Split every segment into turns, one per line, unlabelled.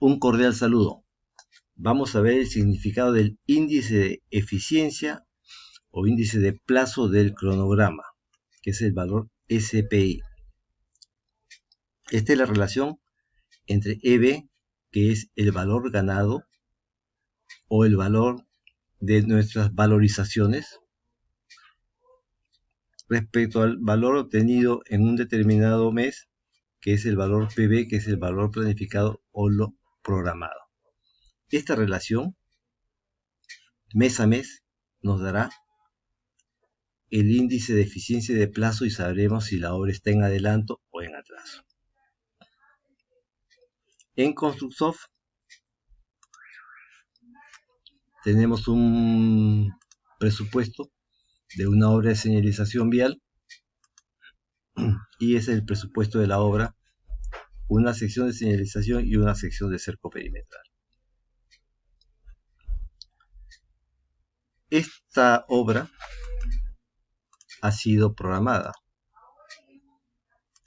Un cordial saludo. Vamos a ver el significado del índice de eficiencia o índice de plazo del cronograma, que es el valor SPI. Esta es la relación entre EB, que es el valor ganado o el valor de nuestras valorizaciones, respecto al valor obtenido en un determinado mes, que es el valor PB, que es el valor planificado o lo programado. Esta relación, mes a mes, nos dará el índice de eficiencia de plazo y sabremos si la obra está en adelanto o en atraso. En Constructsoft tenemos un presupuesto de una obra de señalización vial y es el presupuesto de la obra, una sección de señalización y una sección de cerco perimetral. Esta obra ha sido programada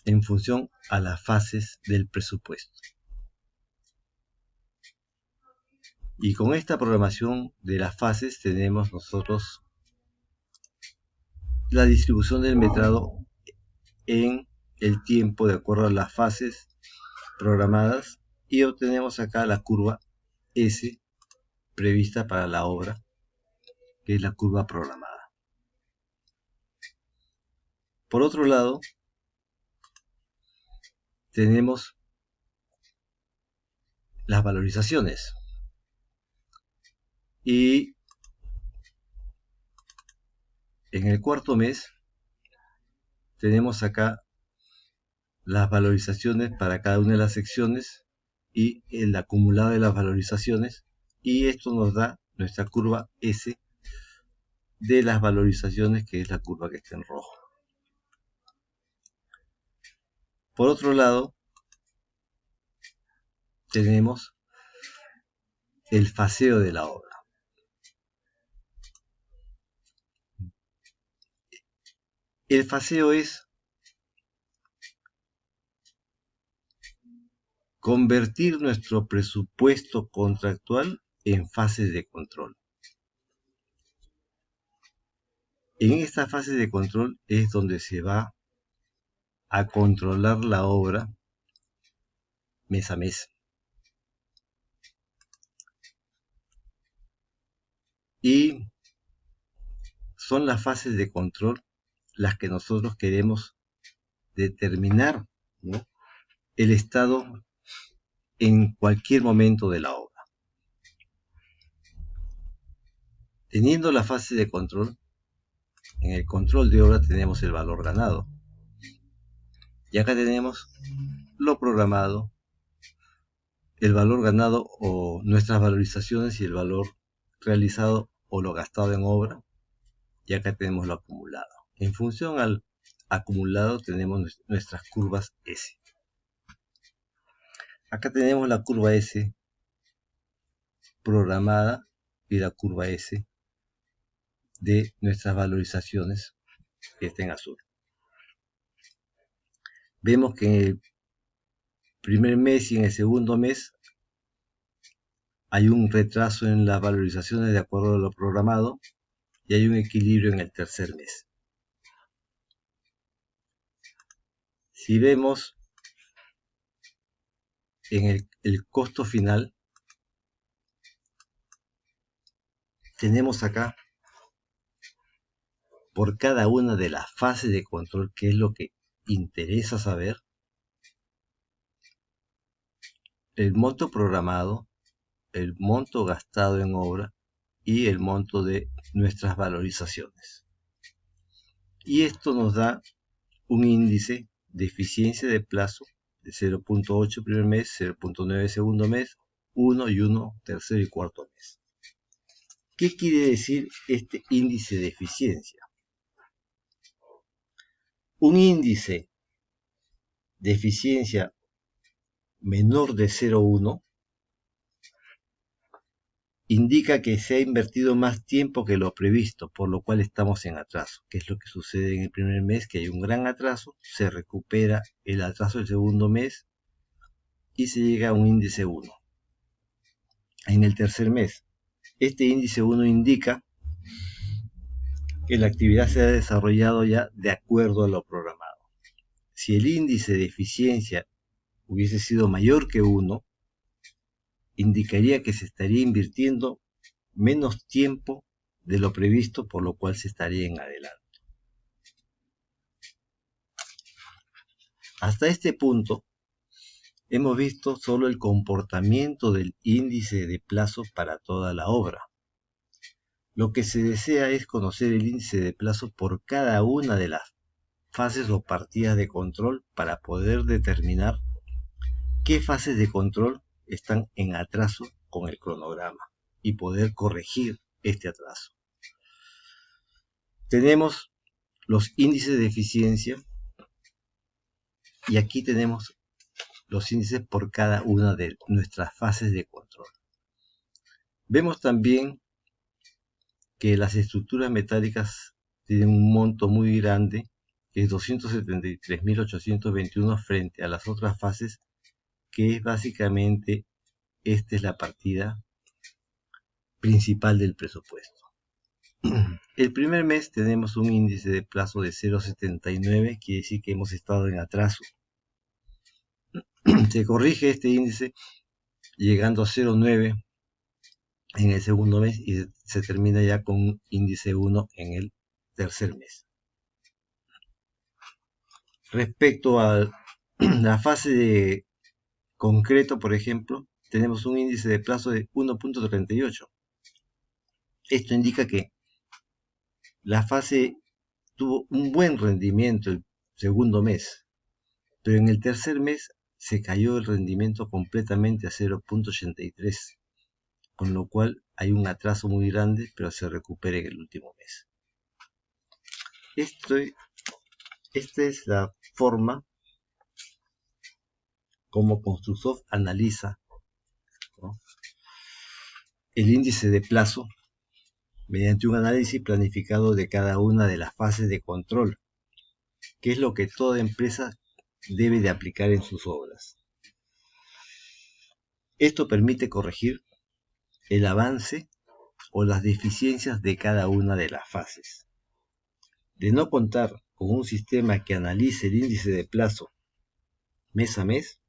en función a las fases del presupuesto. Y con esta programación de las fases tenemos nosotros la distribución del metrado en el tiempo de acuerdo a las fases programadas y obtenemos acá la curva S prevista para la obra, que es la curva programada. Por otro lado, tenemos las valorizaciones y en el cuarto mes tenemos acá las valorizaciones para cada una de las secciones y el acumulado de las valorizaciones, y esto nos da nuestra curva S de las valorizaciones, que es la curva que está en rojo. Por otro lado, tenemos el faseo de la obra. El faseo es convertir nuestro presupuesto contractual en fases de control. En esta fase de control es donde se va a controlar la obra mes a mes. Y son las fases de control las que nosotros queremos determinar, ¿no?, el estado en cualquier momento de la obra. Teniendo la fase de control, en el control de obra tenemos el valor ganado. Y acá tenemos lo programado, el valor ganado o nuestras valorizaciones y el valor realizado o lo gastado en obra. Y acá tenemos lo acumulado. En función al acumulado tenemos nuestras curvas S. Acá tenemos la curva S programada y la curva S de nuestras valorizaciones, que está en azul. Vemos que en el primer mes y en el segundo mes hay un retraso en las valorizaciones de acuerdo a lo programado y hay un equilibrio en el tercer mes. Si vemos en el costo final, tenemos acá por cada una de las fases de control, que es lo que interesa saber, el monto programado, el monto gastado en obra y el monto de nuestras valorizaciones. Y esto nos da un índice de eficiencia de plazo de 0.8 primer mes, 0.9 segundo mes, 1 y 1 tercer y cuarto mes. ¿Qué quiere decir este índice de eficiencia? Un índice de eficiencia menor de 0.1 indica que se ha invertido más tiempo que lo previsto, por lo cual estamos en atraso. ¿Qué es lo que sucede en el primer mes? Que hay un gran atraso, se recupera el atraso del segundo mes y se llega a un índice 1. en el tercer mes. Este índice 1 indica que la actividad se ha desarrollado ya de acuerdo a lo programado. Si el índice de eficiencia hubiese sido mayor que 1, indicaría que se estaría invirtiendo menos tiempo de lo previsto, por lo cual se estaría en adelanto. Hasta este punto, hemos visto solo el comportamiento del índice de plazo para toda la obra. Lo que se desea es conocer el índice de plazo por cada una de las fases o partidas de control para poder determinar qué fases de control están en atraso con el cronograma y poder corregir este atraso. Tenemos los índices de eficiencia y aquí tenemos los índices por cada una de nuestras fases de control. Vemos también que las estructuras metálicas tienen un monto muy grande, que es 273.821 frente a las otras fases, que es básicamente, esta es la partida principal del presupuesto. El primer mes tenemos un índice de plazo de 0,79, quiere decir que hemos estado en atraso. Se corrige este índice llegando a 0,9 en el segundo mes y se termina ya con un índice 1 en el tercer mes. Respecto a la fase de concreto, por ejemplo, tenemos un índice de plazo de 1.38. Esto indica que la fase tuvo un buen rendimiento el segundo mes, pero en el tercer mes se cayó el rendimiento completamente a 0.83, con lo cual hay un atraso muy grande, pero se recupera en el último mes. Esta es la forma como Construsoft analiza, ¿no?, el índice de plazo mediante un análisis planificado de cada una de las fases de control, que es lo que toda empresa debe de aplicar en sus obras. Esto permite corregir el avance o las deficiencias de cada una de las fases. De no contar con un sistema que analice el índice de plazo mes a mes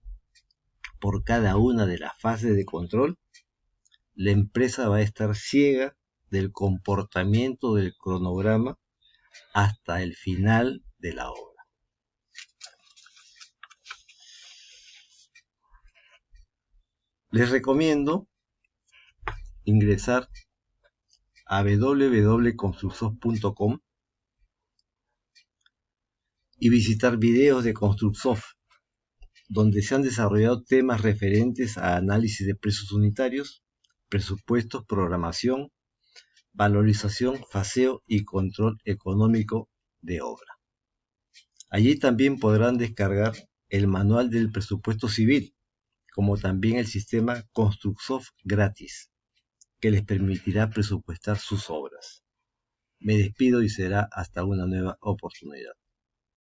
por cada una de las fases de control, la empresa va a estar ciega del comportamiento del cronograma hasta el final de la obra. Les recomiendo ingresar a www.construsoft.com y visitar videos de Construsoft, donde se han desarrollado temas referentes a análisis de precios unitarios, presupuestos, programación, valorización, faseo y control económico de obra. Allí también podrán descargar el manual del presupuesto civil, como también el sistema Construsoft gratis, que les permitirá presupuestar sus obras. Me despido y será hasta una nueva oportunidad.